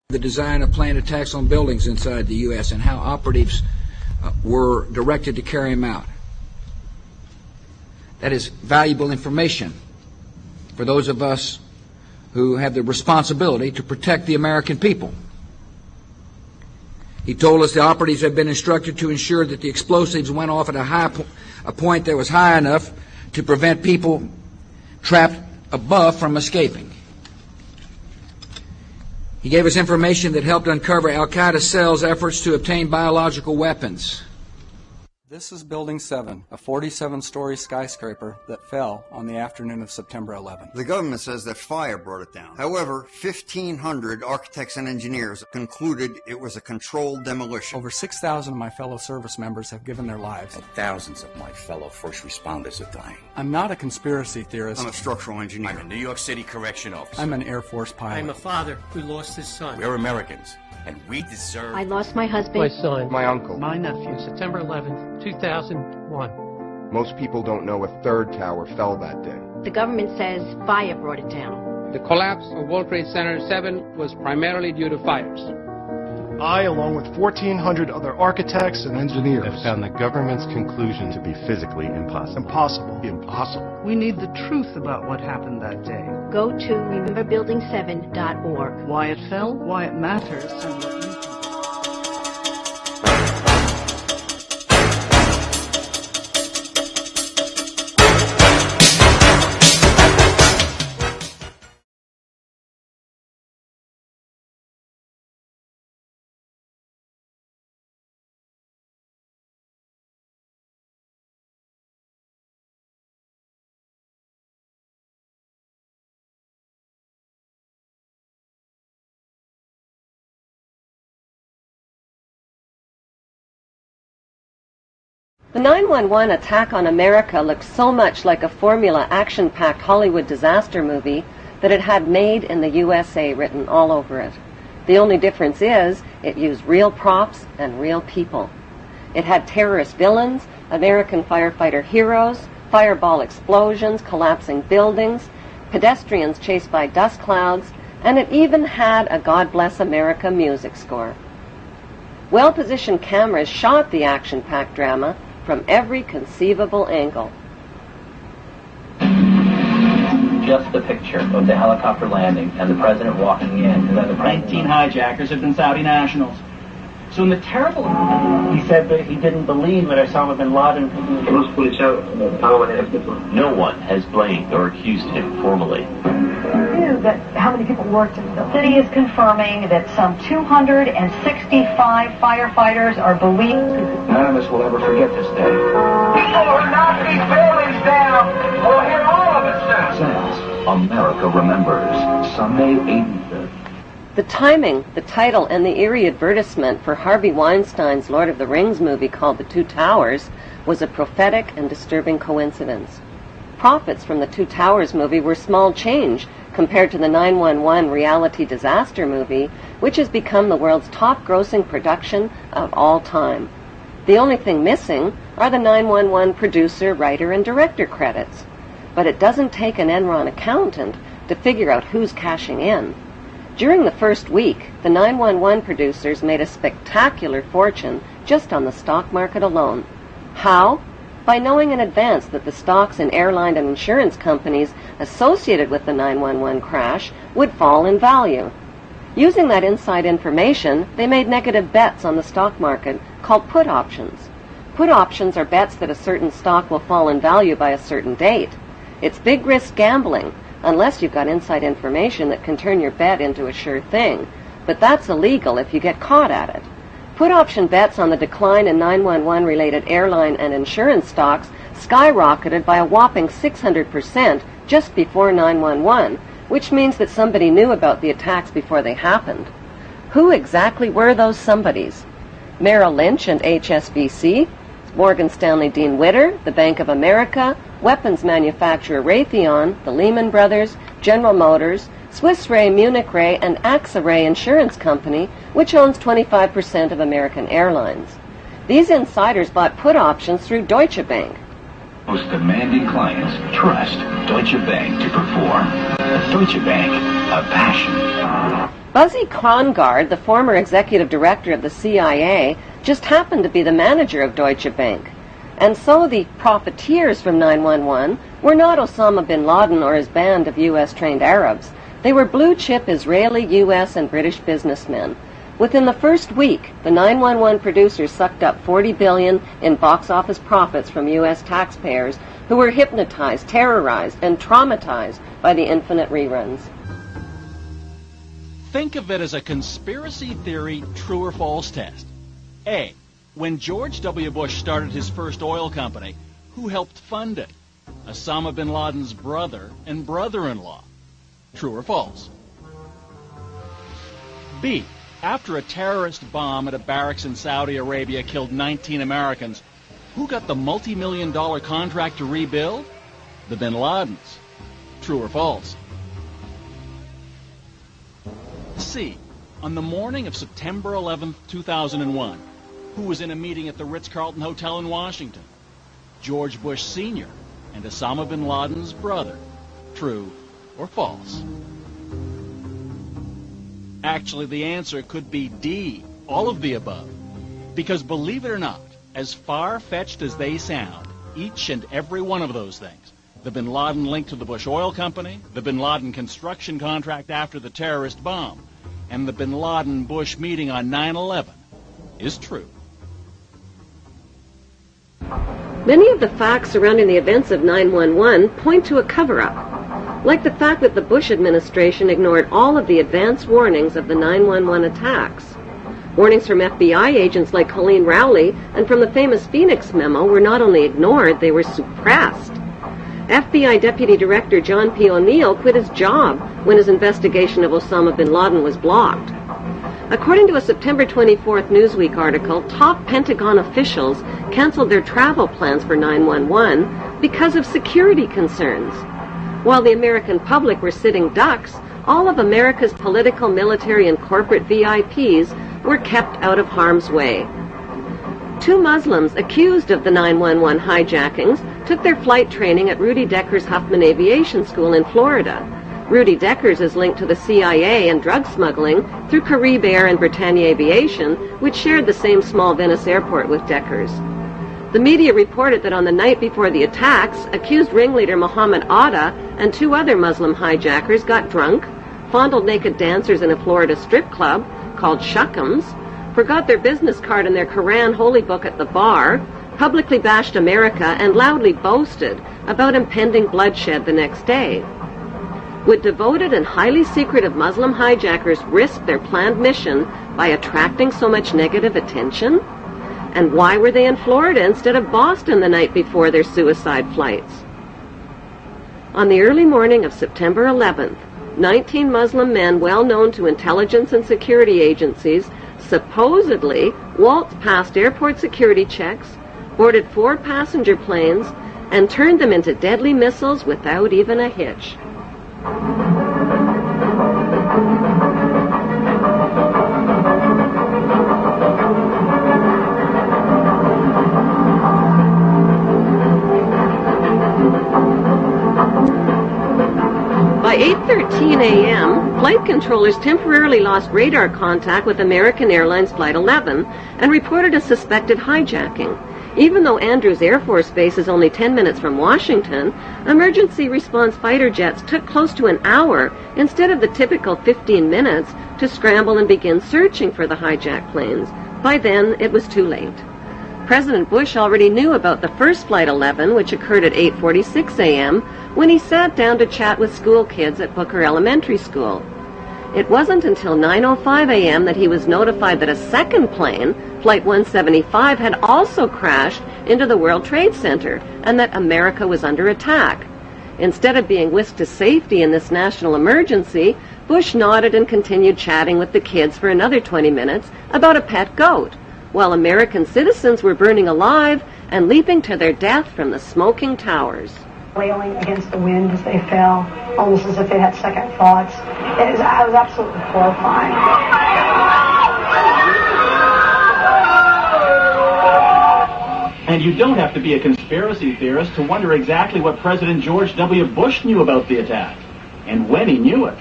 The design of planned attacks on buildings inside the U.S. and how operatives were directed to carry them out. That is valuable information for those of us who have the responsibility to protect the American people. He told us the operatives had been instructed to ensure that the explosives went off at a point that was high enough to prevent people trapped above from escaping. He gave us information that helped uncover Al-Qaeda cells' efforts to obtain biological weapons. This is Building 7, a 47-story skyscraper that fell on the afternoon of September 11th. The government says that fire brought it down. However, 1,500 architects and engineers concluded it was a controlled demolition. Over 6,000 of my fellow service members have given their lives. And thousands of my fellow first responders are dying. I'm not a conspiracy theorist. I'm a structural engineer. I'm a New York City correction officer. I'm an Air Force pilot. I'm a father who lost his son. We're Americans, and we deserve... I lost my husband. My son. My uncle. My nephew. September 11th, 2001. Most people don't know a third tower fell that day. The government says fire brought it down. The collapse of World Trade Center 7 was primarily due to fires. I, along with 1,400 other architects and engineers, have found the government's conclusion to be physically impossible. Impossible. We need the truth about what happened that day. Go to rememberbuilding7.org. Why it fell, why it matters, and what you can do. The 9/11 attack on America looked so much like a formula action-packed Hollywood disaster movie that it had "Made in the USA" written all over it. The only difference is it used real props and real people. It had terrorist villains, American firefighter heroes, fireball explosions, collapsing buildings, pedestrians chased by dust clouds, and it even had a God Bless America music score. Well-positioned cameras shot the action-packed drama from every conceivable angle. Just a picture of the helicopter landing and the president walking in. And then the 19 hijackers have been Saudi nationals. So in the terrible... He said that he didn't believe that Osama bin Laden... No one has blamed or accused him formally. That how many people worked in the building. The city is confirming that some 265 firefighters are believed. None of us will ever forget this day. People will knock these buildings down, or hear all of it Says America Remembers, Sunday, 85th. The timing, the title, and the eerie advertisement for Harvey Weinstein's Lord of the Rings movie called The Two Towers was a prophetic and disturbing coincidence. Profits from the Two Towers movie were small change compared to the 9/11 reality disaster movie, which has become the world's top-grossing production of all time. The only thing missing are the 9/11 producer, writer, and director credits. But it doesn't take an Enron accountant to figure out who's cashing in. During the first week, the 911 producers made a spectacular fortune just on the stock market alone. How? By knowing in advance that the stocks in airline and insurance companies associated with the 911 crash would fall in value. Using that inside information, they made negative bets on the stock market called put options. Put options are bets that a certain stock will fall in value by a certain date. It's big risk gambling, unless you've got inside information that can turn your bet into a sure thing. But that's illegal if you get caught at it. Put option bets on the decline in 911 related airline and insurance stocks skyrocketed by a whopping 600% just before 911, which means that somebody knew about the attacks before they happened. Who exactly were those somebodies? Merrill Lynch and HSBC, Morgan Stanley Dean Witter, the Bank of America, weapons manufacturer Raytheon, the Lehman Brothers, General Motors, Swiss Re, Munich Re, and AXA Re Insurance Company, which owns 25% of American Airlines. These insiders bought put options through Deutsche Bank. Most demanding clients trust Deutsche Bank to perform. Deutsche Bank, a passion. Buzzy Krongard, the former executive director of the CIA, just happened to be the manager of Deutsche Bank. And so the profiteers from 911 were not Osama bin Laden or his band of U.S.-trained Arabs. They were blue-chip Israeli, U.S., and British businessmen. Within the first week, the 911 producers sucked up $40 billion in box office profits from U.S. taxpayers who were hypnotized, terrorized, and traumatized by the infinite reruns. Think of it as a conspiracy theory true or false test. A. When George W. Bush started his first oil company, who helped fund it? Osama bin Laden's brother and brother-in-law. True or false? B. After a terrorist bomb at a barracks in Saudi Arabia killed 19 Americans, who got the multi-million-dollar contract to rebuild? The bin Ladens. True or false? C. On the morning of September 11, 2001, who was in a meeting at the Ritz-Carlton Hotel in Washington? George Bush Sr. and Osama bin Laden's brother. True or false? Actually, the answer could be D, all of the above. Because believe it or not, as far-fetched as they sound, each and every one of those things, the bin Laden link to the Bush Oil Company, the bin Laden construction contract after the terrorist bomb, and the bin Laden-Bush meeting on 9/11, is true. Many of the facts surrounding the events of 9/11 point to a cover-up, like the fact that the Bush administration ignored all of the advance warnings of the 9/11 attacks. Warnings from FBI agents like Colleen Rowley and from the famous Phoenix memo were not only ignored, they were suppressed. FBI Deputy Director John P. O'Neill quit his job when his investigation of Osama bin Laden was blocked. According to a September 24th Newsweek article, top Pentagon officials canceled their travel plans for 9/11 because of security concerns. While the American public were sitting ducks, all of America's political, military, and corporate VIPs were kept out of harm's way. 2 Muslims accused of the 9/11 hijackings took their flight training at Rudy Decker's Huffman Aviation School in Florida. Rudy Decker's is linked to the CIA and drug smuggling through Carib Air and Britannia Aviation, which shared the same small Venice airport with Decker's. The media reported that on the night before the attacks, accused ringleader Mohammed Atta and 2 other Muslim hijackers got drunk, fondled naked dancers in a Florida strip club called Shuckums, forgot their business card and their Quran holy book at the bar, publicly bashed America, and loudly boasted about impending bloodshed the next day. Would devoted and highly secretive Muslim hijackers risk their planned mission by attracting so much negative attention? And why were they in Florida instead of Boston the night before their suicide flights? On the early morning of September 11th, 19 Muslim men well known to intelligence and security agencies supposedly waltzed past airport security checks, boarded 4 passenger planes, and turned them into deadly missiles without even a hitch. By 8:13 a.m., flight controllers temporarily lost radar contact with American Airlines Flight 11 and reported a suspected hijacking. Even though Andrews Air Force Base is only 10 minutes from Washington, emergency response fighter jets took close to an hour instead of the typical 15 minutes to scramble and begin searching for the hijacked planes. By then, it was too late. President Bush already knew about the first Flight 11, which occurred at 8:46 a.m., when he sat down to chat with school kids at Booker Elementary School. It wasn't until 9:05 a.m. that he was notified that a second plane, Flight 175, had also crashed into the World Trade Center and that America was under attack. Instead of being whisked to safety in this national emergency, Bush nodded and continued chatting with the kids for another 20 minutes about a pet goat, while American citizens were burning alive and leaping to their death from the smoking towers. Wailing against the wind as they fell, almost as if they had second thoughts. It was absolutely horrifying. And you don't have to be a conspiracy theorist to wonder exactly what President George W. Bush knew about the attack, and when he knew it.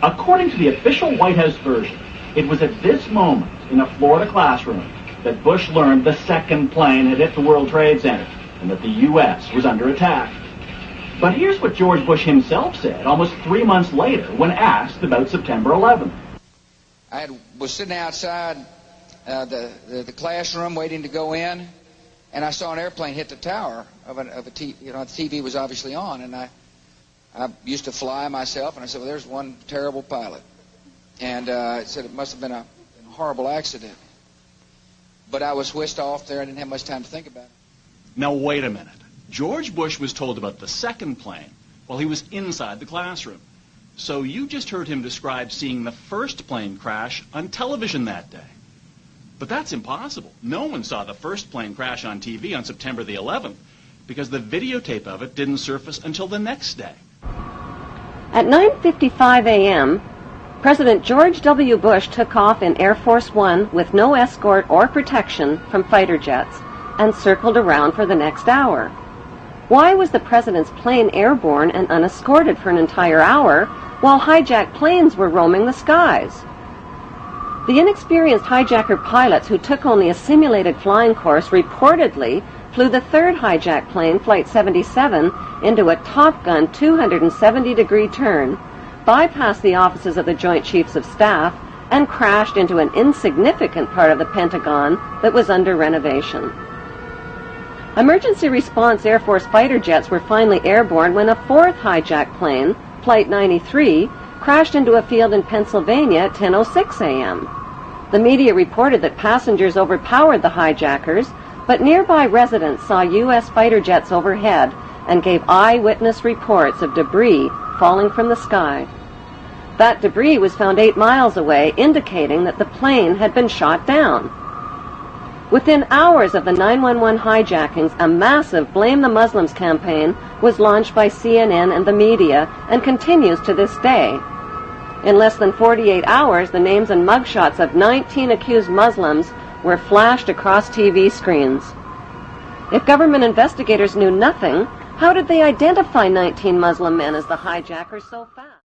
According to the official White House version, it was at this moment in a Florida classroom that Bush learned the second plane had hit the World Trade Center and that the U.S. was under attack. But here's what George Bush himself said almost 3 months later when asked about September 11th. I was sitting outside the classroom waiting to go in, and I saw an airplane hit the tower of a TV. You know, the TV was obviously on, and I used to fly myself, and I said, well, there's one terrible pilot. And it said it must have been a horrible accident. But I was whisked off there. I didn't have much time to think about it. Now, wait a minute. George Bush was told about the second plane while he was inside the classroom. So you just heard him describe seeing the first plane crash on television that day. But that's impossible. No one saw the first plane crash on TV on September the 11th because the videotape of it didn't surface until the next day. At 9:55 a.m., President George W. Bush took off in Air Force One with no escort or protection from fighter jets and circled around for the next hour. Why was the president's plane airborne and unescorted for an entire hour while hijacked planes were roaming the skies? The inexperienced hijacker pilots who took only a simulated flying course reportedly flew the third hijacked plane, Flight 77, into a Top Gun 270-degree turn, bypassed the offices of the Joint Chiefs of Staff, and crashed into an insignificant part of the Pentagon that was under renovation. Emergency response Air Force fighter jets were finally airborne when a fourth hijacked plane, Flight 93, crashed into a field in Pennsylvania at 10:06 a.m. The media reported that passengers overpowered the hijackers, but nearby residents saw U.S. fighter jets overhead and gave eyewitness reports of debris falling from the sky. That debris was found 8 miles away, indicating that the plane had been shot down. Within hours of the 911 hijackings, a massive Blame the Muslims campaign was launched by CNN and the media and continues to this day. In less than 48 hours, the names and mugshots of 19 accused Muslims were flashed across TV screens. If government investigators knew nothing, how did they identify 19 Muslim men as the hijackers so fast?